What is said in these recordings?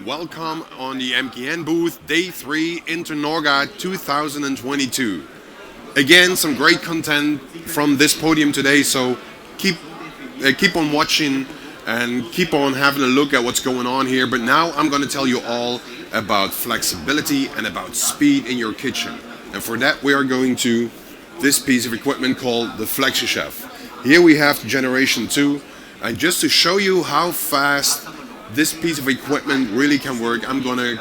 Welcome on the MKN booth, Day 3, Internorga 2022. Again, some great content from this podium today, so keep on watching and keep on having a look at what's going on here. But now I'm going to tell you all about flexibility and about speed in your kitchen. And for that we are going to this piece of equipment called the FlexiChef. Here we have the Generation 2, and just to show you how fast this piece of equipment really can work, I'm gonna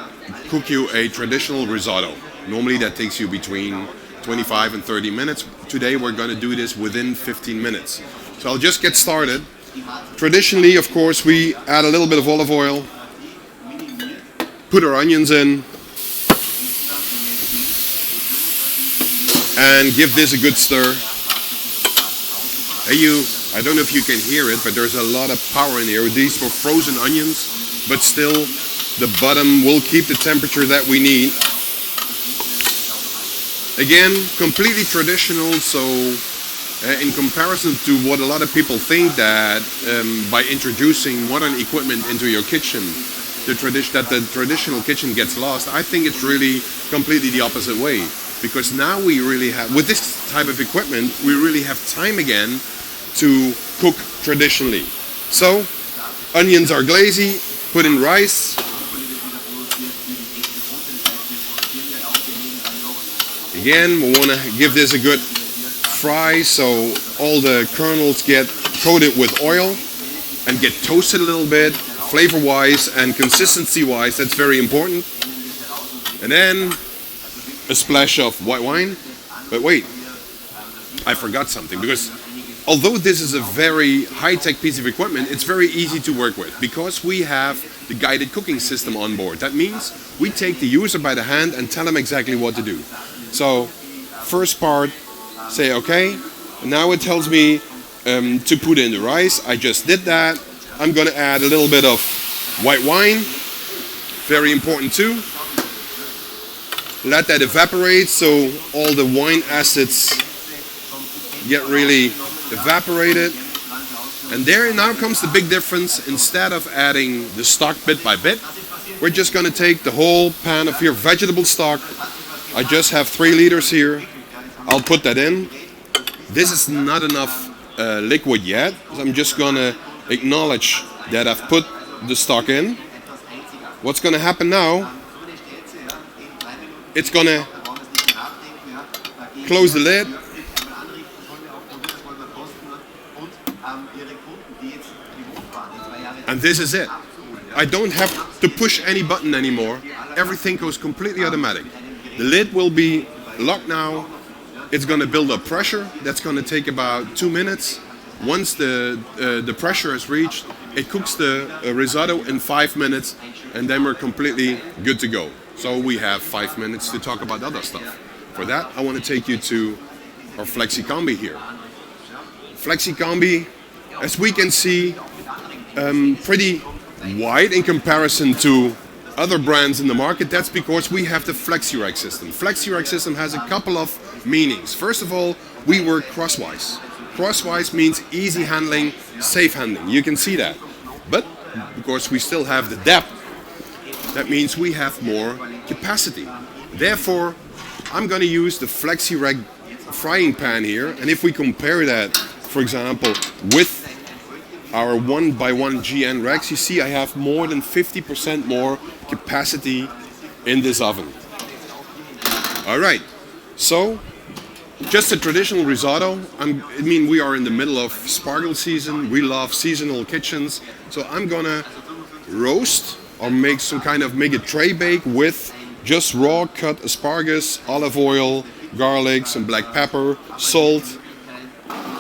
cook you a traditional risotto. Normally that takes you between 25 and 30 minutes. Today we're gonna do this within 15 minutes. So I'll just get started. Traditionally, of course, we add a little bit of olive oil, put our onions in, and give this a good stir. I don't know if you can hear it, but there's a lot of power in here. These were frozen onions, but still the bottom will keep the temperature that we need. Again, completely traditional, so in comparison to what a lot of people think that by introducing modern equipment into your kitchen, the traditional kitchen gets lost, I think it's really completely the opposite way. Because now we really have, with this type of equipment, we really have time again to cook traditionally. So, onions are glazy, put in rice. Again, we want to give this a good fry so all the kernels get coated with oil and get toasted a little bit, flavor-wise and consistency-wise. That's very important. And then a splash of white wine. But wait, I forgot something, because although this is a very high-tech piece of equipment, it's very easy to work with because we have the guided cooking system on board. That means we take the user by the hand and tell them exactly what to do. So first part, say okay, now it tells me to put in the rice. I just did that. I'm gonna add a little bit of white wine, very important too. Let that evaporate so all the wine acids get really evaporated. And there now comes the big difference. Instead of adding the stock bit by bit, we're just going to take the whole pan of your vegetable stock. I just have 3 liters here. I'll put that in. This is not enough liquid yet, so I'm just going to acknowledge that I've put the stock in. What's going to happen now? It's going to close the lid. And this is it. I don't have to push any button anymore. Everything goes completely automatic. The lid will be locked now. It's going to build up pressure. That's going to take about 2 minutes. Once the pressure is reached, it cooks the risotto in 5 minutes, and then we're completely good to go. So we have 5 minutes to talk about other stuff. For that, I want to take you to our FlexiCombi here. FlexiCombi, as we can see, pretty wide in comparison to other brands in the market. That's because we have the FlexiRack system. FlexiRack system has a couple of meanings. First of all, we work crosswise. Crosswise means easy handling, safe handling. You can see that. But because we still have the depth, that means we have more capacity. Therefore, I'm going to use the FlexiRack frying pan here. And if we compare that, for example, with our 1x1 GN racks, you see I have more than 50% more capacity in this oven. Alright, so just a traditional risotto. I mean, we are in the middle of sparkle season. We love seasonal kitchens. So I'm gonna roast or make a tray bake with just raw cut asparagus, olive oil, garlic, some black pepper, salt.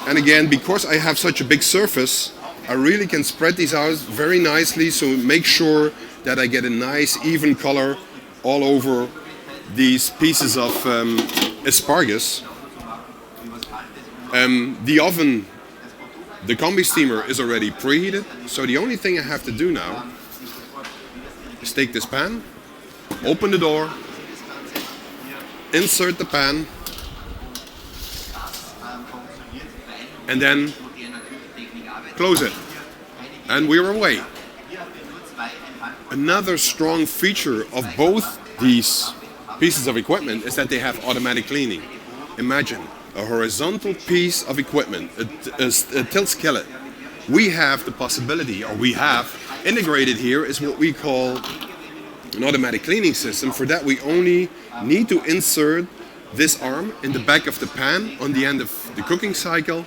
And again, because I have such a big surface, I really can spread these out very nicely, so make sure that I get a nice even color all over these pieces of asparagus. The oven, the combi steamer, is already preheated, so the only thing I have to do now is take this pan, open the door, insert the pan, and then close it. And we're away. Another strong feature of both these pieces of equipment is that they have automatic cleaning. Imagine a horizontal piece of equipment, a tilt skillet. We have the possibility, or we have integrated here, is what we call an automatic cleaning system. For that, we only need to insert this arm in the back of the pan on the end of the cooking cycle,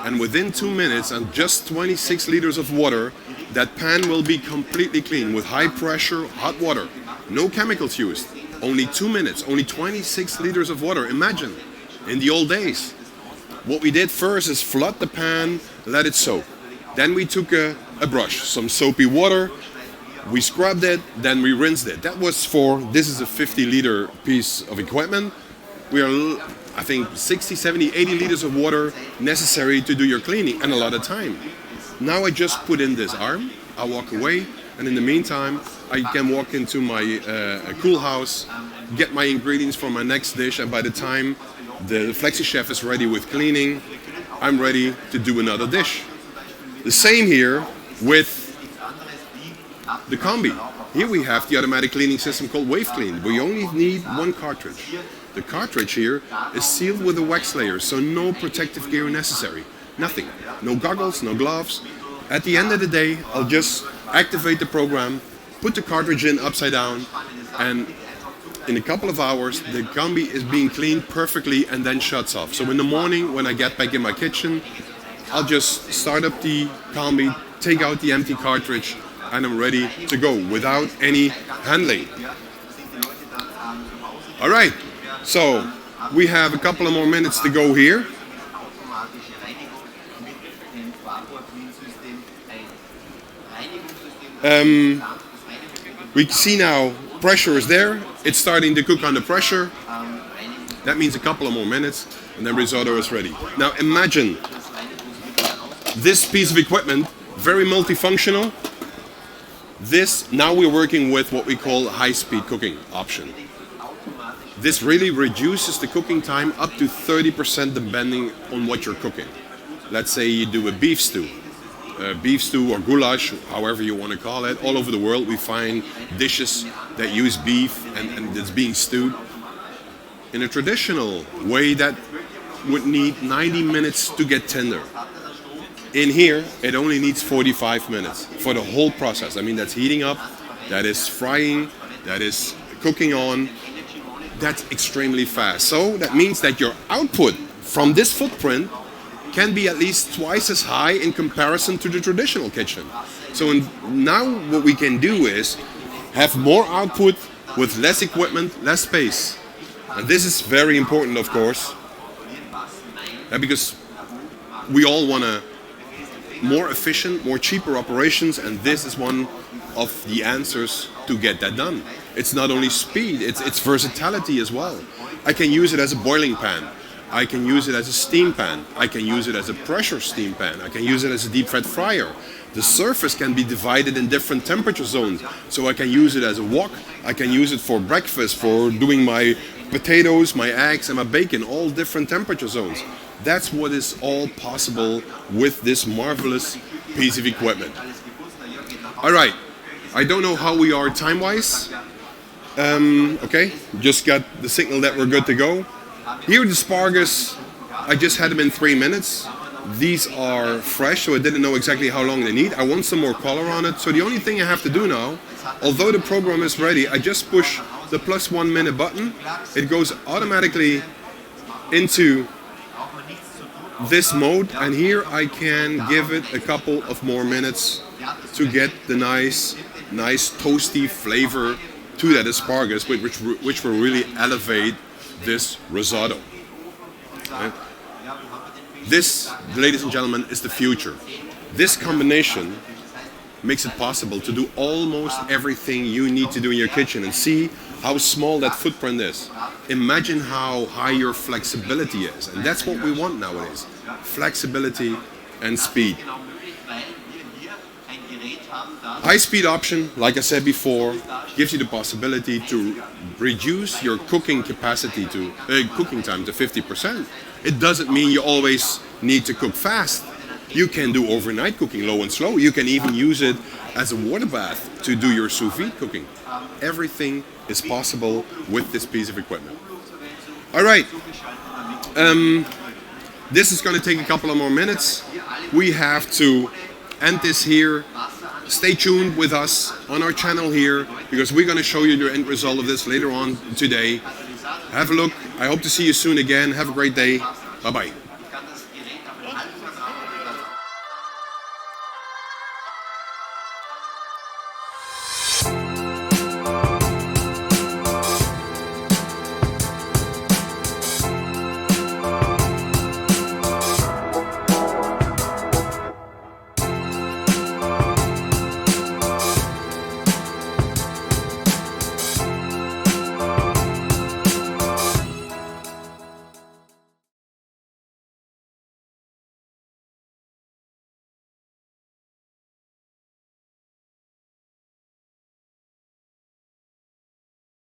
and within 2 minutes and just 26 liters of water, that pan will be completely clean with high pressure hot water. No chemicals used. Only 2 minutes, only 26 liters of water. Imagine, in the old days. What we did first is flood the pan, let it soak. Then we took a brush, some soapy water, we scrubbed it, then we rinsed it. That was this is a 50-liter piece of equipment. We are, I think, 60, 70, 80 liters of water necessary to do your cleaning, and a lot of time. Now I just put in this arm, I walk away, and in the meantime, I can walk into my cool house, get my ingredients for my next dish, and by the time the Flexi Chef is ready with cleaning, I'm ready to do another dish. The same here with the Combi. Here we have the automatic cleaning system called Wave Clean. We only need one cartridge. The cartridge here is sealed with a wax layer, so no protective gear necessary. Nothing. No goggles, no gloves. At the end of the day, I'll just activate the program, put the cartridge in upside down, and in a couple of hours, the Combi is being cleaned perfectly and then shuts off. So in the morning, when I get back in my kitchen, I'll just start up the Combi, take out the empty cartridge, and I'm ready to go without any handling. All right, so we have a couple of more minutes to go here. We see now pressure is there. It's starting to cook under pressure. That means a couple of more minutes and then risotto is ready. Now imagine this piece of equipment, very multifunctional. Now we're working with what we call high-speed cooking option. This really reduces the cooking time up to 30% depending on what you're cooking. Let's say you do a beef stew or goulash, however you want to call it. All over the world we find dishes that use beef and it's being stewed. In a traditional way, that would need 90 minutes to get tender. In here, it only needs 45 minutes for the whole process. I mean, that's heating up, that is frying, that is cooking on. That's extremely fast. So that means that your output from this footprint can be at least twice as high in comparison to the traditional kitchen. So now what we can do is have more output with less equipment, less space. And this is very important, of course, because we all want more efficient, more cheaper operations, and this is one of the answers to get that done. It's not only speed, it's versatility as well. I can use it as a boiling pan. I can use it as a steam pan. I can use it as a pressure steam pan. I can use it as a deep fat fryer. The surface can be divided in different temperature zones. So I can use it as a wok. I can use it for breakfast, for doing my potatoes, my eggs, and my bacon, all different temperature zones. That's what is all possible with this marvelous piece of equipment. All right, I don't know how we are time-wise. Okay, just got the signal that we're good to go. Here the asparagus, I just had them in 3 minutes. These are fresh, so I didn't know exactly how long they need. I want some more color on it, so the only thing I have to do now, although the program is ready, I just push the +1 minute button. It goes automatically into this mode, and here I can give it a couple of more minutes to get the nice toasty flavor to that asparagus, which will really elevate this risotto. Okay. This, ladies and gentlemen, is the future. This combination makes it possible to do almost everything you need to do in your kitchen, and see how small that footprint is. Imagine how high your flexibility is, and that's what we want nowadays. Flexibility and speed. High-speed option, like I said before, gives you the possibility to reduce your cooking capacity cooking time to 50%. It doesn't mean you always need to cook fast. You can do overnight cooking, low and slow. You can even use it as a water bath to do your sous vide cooking. Everything is possible with this piece of equipment. All right. This is going to take a couple of more minutes. We have to end this here. Stay tuned with us on our channel here, because we're going to show you the end result of this later on today. Have a look. I hope to see you soon again. Have a great day. Bye-bye.